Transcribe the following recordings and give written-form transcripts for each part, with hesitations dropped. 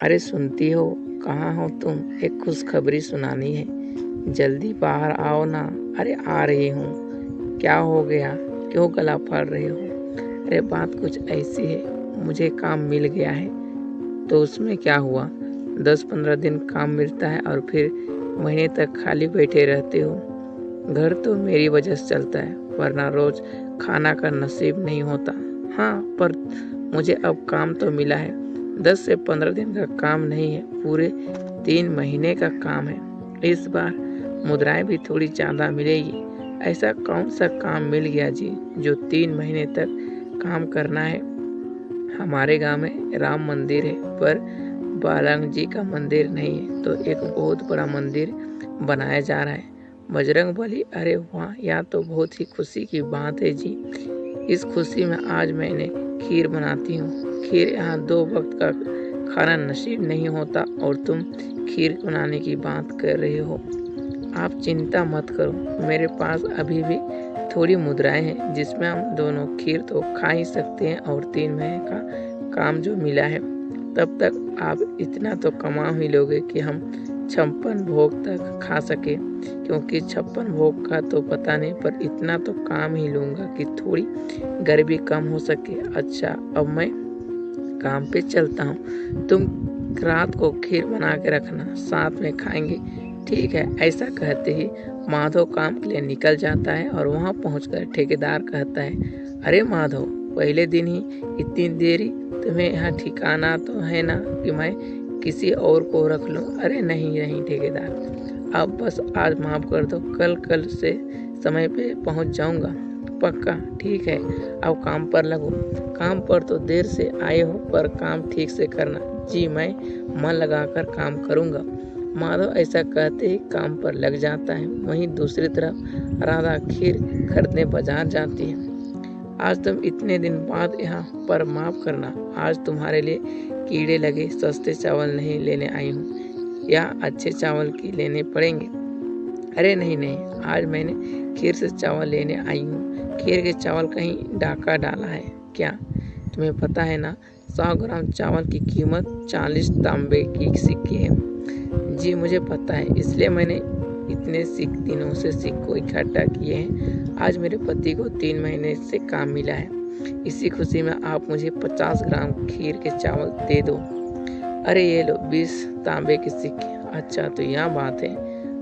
अरे सुनती हो, कहाँ हो तुम? एक खुशखबरी सुनानी है, जल्दी बाहर आओ ना। अरे आ रही हूँ। क्या हो गया? क्यों गला फाड़ रहे हो? अरे बात कुछ ऐसी है, मुझे काम मिल गया है। तो उसमें क्या हुआ? 10-15 दिन काम मिलता है और फिर महीने तक खाली बैठे रहते हो। घर तो मेरी वजह से चलता है, वरना रोज खाना का नसीब नहीं होता। हाँ, पर मुझे अब काम तो मिला है। 10 से 15 दिन का काम नहीं है, पूरे 3 महीने का काम है। इस बार मुद्राएं भी थोड़ी ज़्यादा मिलेगी। ऐसा कौन सा काम मिल गया जी, जो 3 महीने तक काम करना है? हमारे गांव में राम मंदिर है, पर बालाजी जी का मंदिर नहीं है, तो एक बहुत बड़ा मंदिर बनाया जा रहा है। बजरंगबली, अरे वाह, यह तो बहुत ही खुशी की बात है जी। इस खुशी में आज मैंने खीर बनाती हूँ। खीर यहाँ 2 वक्त का खाना नसीब नहीं होता और तुम खीर बनाने की बात कर रहे हो। आप चिंता मत करो, मेरे पास अभी भी थोड़ी मुद्राएं हैं, जिसमें हम दोनों खीर तो खा ही सकते हैं और 3 महीने का काम जो मिला है, तब तक आप इतना तो कमा ही लोगे कि हम 56 भोग तक खा सके। क्योंकि 56 भोग का तो पता नहीं, पर इतना तो काम ही लूँगा कि थोड़ी गर्मी कम हो सके। अच्छा, अब मैं काम पे चलता हूँ। तुम रात को खीर बना के रखना, साथ में खाएंगे। ठीक है। ऐसा कहते ही माधव काम के लिए निकल जाता है और वहाँ पहुँचकर ठेकेदार कहता है, अरे माधव, पहले दिन ही इतनी देरी? तुम्हें यहाँ ठिकाना तो है ना कि मैं किसी और को रख लूँ? अरे नहीं नहीं ठेकेदार, अब बस आज माफ़ कर दो, कल से समय पे पहुँच जाऊँगा। पक्का? ठीक है, अब काम पर लगो। काम पर तो देर से आए हो, पर काम ठीक से करना। जी, मैं मन लगाकर काम करूँगा। माधव ऐसा कहते ही काम पर लग जाता है। वहीं दूसरी तरफ राधा खीर खरीदने बाजार जाती है। आज तुम इतने दिन बाद यहाँ पर, माफ़ करना, आज तुम्हारे लिए कीड़े लगे सस्ते चावल नहीं लेने आई हूँ, या अच्छे चावल की लेने पड़ेंगे। अरे नहीं नहीं, आज मैंने खीर से चावल लेने आई हूँ। खीर के चावल कहीं डाका डाला है क्या? तुम्हें पता है ना, 100 ग्राम चावल की कीमत 40 तांबे की सिक्के है। जी मुझे पता है, इसलिए मैंने इतने दिनों से सिक्कों इकट्ठा किए हैं। आज मेरे पति को 3 महीने से काम मिला है। इसी खुशी में आप मुझे 50 ग्राम खीर के चावल दे दो। अरे ये लो 20 तांबे के सिक्के। अच्छा, तो यह बात है।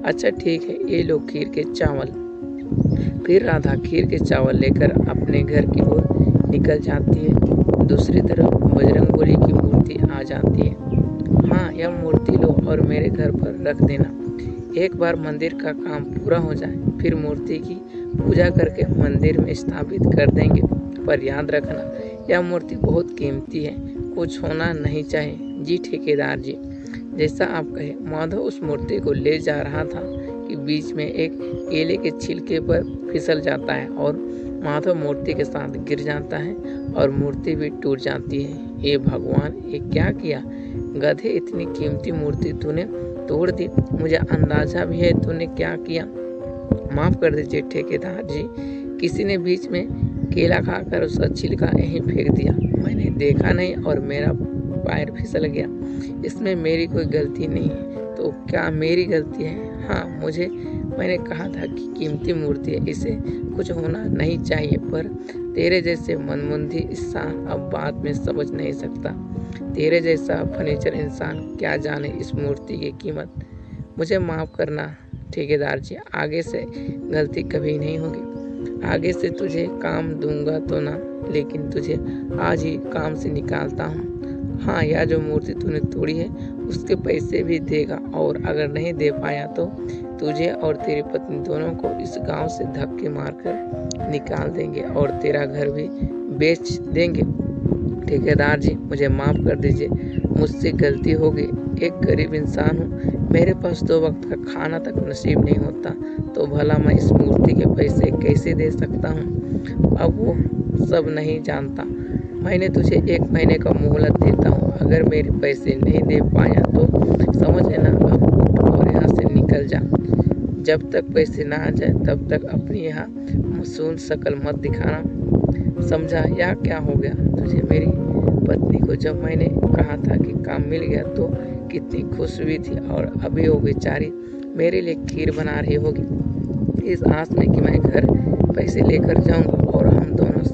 अच्छा ठीक है, ये लो खीर के चावल। फिर राधा खीर के चावल लेकर अपने घर की ओर निकल जाती है। दूसरी तरफ बजरंगबली की मूर्ति आ जाती है। हाँ, यह मूर्ति लो और मेरे घर पर रख देना। एक बार मंदिर का काम पूरा हो जाए, फिर मूर्ति की पूजा करके मंदिर में स्थापित कर देंगे। पर याद रखना, यह मूर्ति बहुत कीमती है, कुछ होना नहीं चाहिए। जी ठेकेदार जी, जैसा आप कहे। माधव उस मूर्ति को ले जा रहा था कि बीच में एक केले के छिलके पर फिसल जाता है और माधव मूर्ति के साथ गिर जाता है और मूर्ति भी टूट जाती है। हे भगवान, ये क्या किया? गधे, इतनी कीमती मूर्ति तूने तोड़ दी। मुझे अंदाजा भी है तूने क्या किया। माफ़ कर दीजिए ठेकेदार जी, किसी ने बीच में केला खाकर उसका छिलका यहीं फेंक दिया। मैंने देखा नहीं और मेरा पैर फिसल गया। इसमें मेरी कोई गलती नहीं है। तो क्या मेरी गलती है? हाँ, मैंने कहा था कि कीमती मूर्ति है, इसे कुछ होना नहीं चाहिए, पर तेरे जैसे मनमुंदी इंसान अब बात में समझ नहीं सकता। तेरे जैसा फर्नीचर इंसान क्या जाने इस मूर्ति की कीमत। मुझे माफ़ करना ठेकेदार जी, आगे से गलती कभी नहीं होगी। आगे से तुझे काम दूंगा तो ना, लेकिन तुझे आज ही काम से निकालता हूँ। हाँ, यह जो मूर्ति तूने तोड़ी है उसके पैसे भी देगा, और अगर नहीं दे पाया तो तुझे और तेरी पत्नी दोनों को इस गांव से धक्के मारकर निकाल देंगे और तेरा घर भी बेच देंगे। ठेकेदार जी, मुझे माफ़ कर दीजिए, मुझसे गलती हो गई। एक गरीब इंसान हूँ, मेरे पास 2 वक्त का खाना तक नसीब नहीं होता, तो भला मैं इस मूर्ति के पैसे कैसे दे सकता हूँ? अब वो सब नहीं जानता। मैंने तुझे 1 महीने का मोहलत देता हूँ। अगर मेरे पैसे नहीं दे पाया तो समझ लेना, अब उठ और यहाँ से निकल जा। जब तक पैसे ना आ जाए तब तक अपनी यहाँ मासूम शक्ल मत दिखाना, समझा? या क्या हो गया तुझे? मेरी पत्नी को जब मैंने कहा था कि काम मिल गया तो कितनी खुश हुई थी, और अभी वो बेचारी मेरे लिए खीर बना रही होगी इस आस में कि मैं घर पैसे लेकर जाऊंगा।